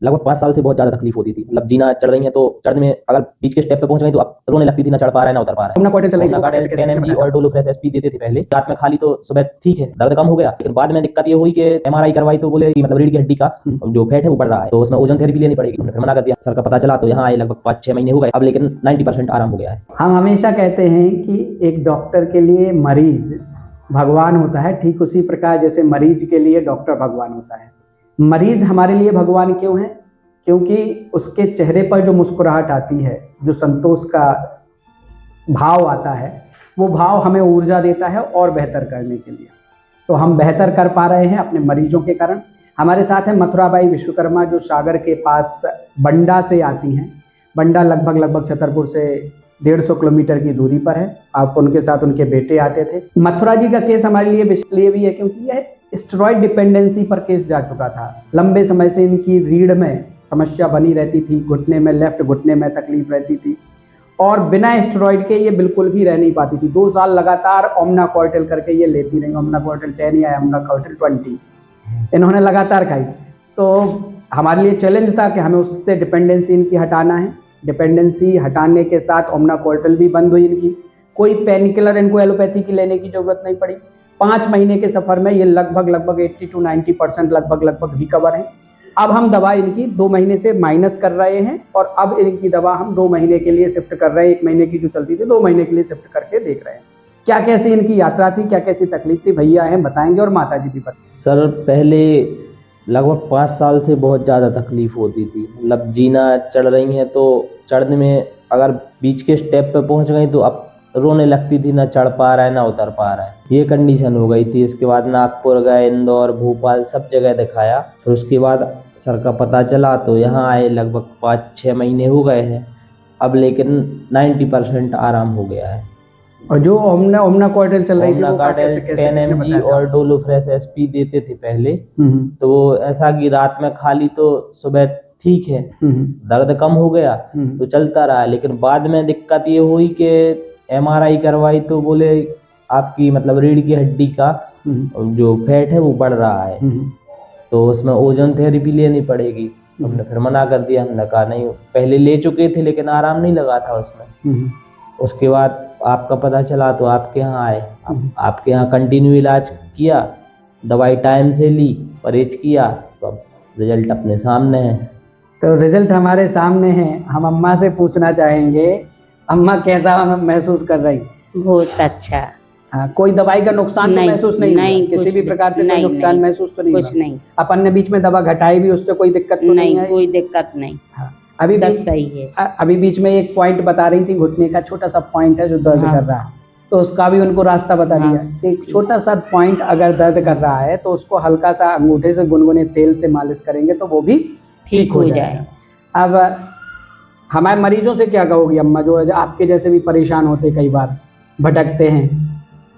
लगभग 5 साल से बहुत ज़्यादा तकलीफ होती थी। मतलब जीना चढ़ रही हैं तो चढ़ने में अगर बीच के स्टेप पे पहुँच गई तो अब रोने लगती थी, ना चढ़ पा रहा है ना उतर पा रहा है। ओमना कॉर्टेल चल रही थी, ओमना कॉर्टेल 10 mg और डोलो फ्रेश एसपी देते थे पहले। रात में खा ली तो सुबह ठीक है, दर्द कम हो गया। लेकिन बाद में दिक्कत ये हुई कि एमआरआई करवाई तो बोले कि मतलब रीढ़ की हड्डी का जो फैट है वो बढ़ रहा है, तो उसमें ओजोन थेरेपी लेनी पड़ेगी। हमने फिर मना कर दिया। सर का पता चला तो यहाँ आए, लगभग 5-6 महीने हो गए अब, लेकिन 90% आराम हो गया है। हम हमेशा कहते हैं कि एक डॉक्टर के लिए मरीज भगवान होता है, ठीक उसी प्रकार जैसे मरीज के लिए डॉक्टर भगवान होता है। मरीज हमारे लिए भगवान क्यों है? क्योंकि उसके चेहरे पर जो मुस्कुराहट आती है, जो संतोष का भाव आता है, वो भाव हमें ऊर्जा देता है और बेहतर करने के लिए। तो हम बेहतर कर पा रहे हैं अपने मरीजों के कारण। हमारे साथ है मथुराबाई विश्वकर्मा, जो सागर के पास बंडा से आती हैं। बंडा लगभग छतरपुर से 150 किलोमीटर की दूरी पर है। आप उनके साथ उनके बेटे आते थे। मथुरा जी का केस हमारे लिए इसलिए भी है क्योंकि यह स्टेरॉइड डिपेंडेंसी पर केस जा चुका था। लंबे समय से इनकी रीढ़ में समस्या बनी रहती थी, घुटने में, लेफ्ट घुटने में तकलीफ रहती थी और बिना स्टेरॉइड के ये बिल्कुल भी रह नहीं पाती थी। 2 साल लगातार ओमना कॉर्टेल करके ये लेती रही। ओमना कॉर्टेल 10 या ओमना कॉर्टेल 20 इन्होंने लगातार खाई। तो हमारे लिए चैलेंज था कि हमें उससे डिपेंडेंसी इनकी हटाना है। डिपेंडेंसी हटाने के साथ ओमना कॉर्टेल भी बंद हुई इनकी। कोई पेन किलर इनको एलोपैथी की लेने की जरूरत नहीं पड़ी। 5 महीने के सफर में ये लगभग 80 to 90% लगभग रिकवर है। अब हम दवा इनकी 2 महीने से माइनस कर रहे हैं और अब इनकी दवा हम 2 महीने के लिए शिफ्ट कर रहे हैं। 1 महीने की जो चलती थी 2 महीने के लिए शिफ्ट करके देख रहे हैं। क्या कैसी इनकी यात्रा थी, क्या कैसी तकलीफ थी, भैया हैं बताएंगे और माता जी भी बताएंगे। सर पहले लगभग 5 साल से बहुत ज़्यादा तकलीफ होती थी। मतलब जीना चढ़ रही हैं तो चढ़ने में अगर बीच के स्टेप पे पहुंच गई तो अब रोने लगती थी, ना चढ़ पा रहा है ना उतर पा रहा है, ये कंडीशन हो गई थी। इसके बाद नागपुर गए, इंदौर, भोपाल सब जगह दिखाया। फिर उसके बाद सर का पता चला तो यहाँ आए, लगभग 5-6 महीने हो गए हैं अब, लेकिन 90% आराम हो गया है। और जो ओमना कॉर्टेल चल रही थी ओमना वो कॉर्टेल 10 mg और डोलो फ्रेश एसपी देते थे पहले। तो वो ऐसा कि रात में खा ली तो सुबह ठीक है, दर्द कम हो गया तो चलता रहा। लेकिन बाद में दिक्कत ये हुई कि एमआरआई करवाई तो बोले आपकी मतलब रीढ़ की हड्डी का जो फैट है वो बढ़ रहा है, तो उसमें ओजोन थेरेपी लेनी पड़ेगी। हमने फिर मना कर दिया। हमने कहा नहीं, पहले ले चुके थे लेकिन आराम नहीं लगा था उसमें। उसके बाद आपका पता चला तो आपके यहाँ आए। आपके यहाँ कंटिन्यू इलाज किया, दवाई टाइम से ली, परहेज किया, तो अब रिजल्ट अपने सामने है। तो रिजल्ट हमारे सामने है। हम अम्मा से पूछना चाहेंगे, अम्मा कैसा महसूस कर रही? बहुत अच्छा। हाँ, कोई दवाई का नुकसान तो महसूस नहीं, किसी भी प्रकार से कोई नुकसान महसूस तो नहीं? कुछ नहीं। अपन ने बीच में दवा घटाई भी, उससे कोई दिक्कत तो नहीं है? कोई दिक्कत नहीं। हाँ, अभी सब सही है। अभी बीच में एक पॉइंट बता रही थी, घुटने का छोटा सा पॉइंट है जो दर्द कर रहा है, तो उसका भी उनको रास्ता बता दिया। एक छोटा सा पॉइंट अगर दर्द कर रहा है तो उसको हल्का सा अंगूठे से गुनगुने तेल से मालिश करेंगे तो वो भी ठीक हो जाएगा। अब हमारे मरीजों से क्या कहोगी अम्मा, जो आपके जैसे भी परेशान होते, कई बार भटकते हैं?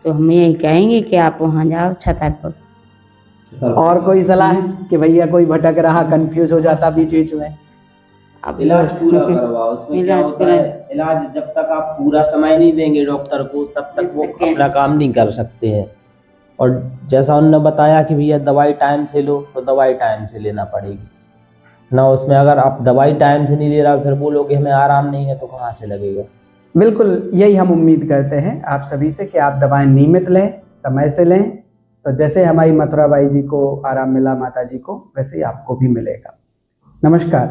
तो हम यही कहेंगे कि आप वहाँ जाओ छतरपुर। और कोई सलाह है कि भैया कोई भटक रहा, कंफ्यूज हो जाता बीच बीच में? आप इलाज पूरा करवाओ। उसमें क्या होता है, इलाज जब तक आप पूरा समय नहीं देंगे डॉक्टर को तब तक वो अपना काम नहीं कर सकते हैं। और जैसा उन्होंने बताया कि भैया दवाई टाइम से लो, तो दवाई टाइम से लेना पड़ेगी ना। उसमें अगर आप दवाई टाइम से नहीं ले रहा फिर बोलोगे हमें आराम नहीं है, तो कहाँ से लगेगा? बिल्कुल यही हम उम्मीद करते हैं आप सभी से कि आप दवाएं नियमित लें, समय से लें। तो जैसे हमारी मथुराबाई जी को आराम मिला, माता जी को, वैसे ही आपको भी मिलेगा। नमस्कार।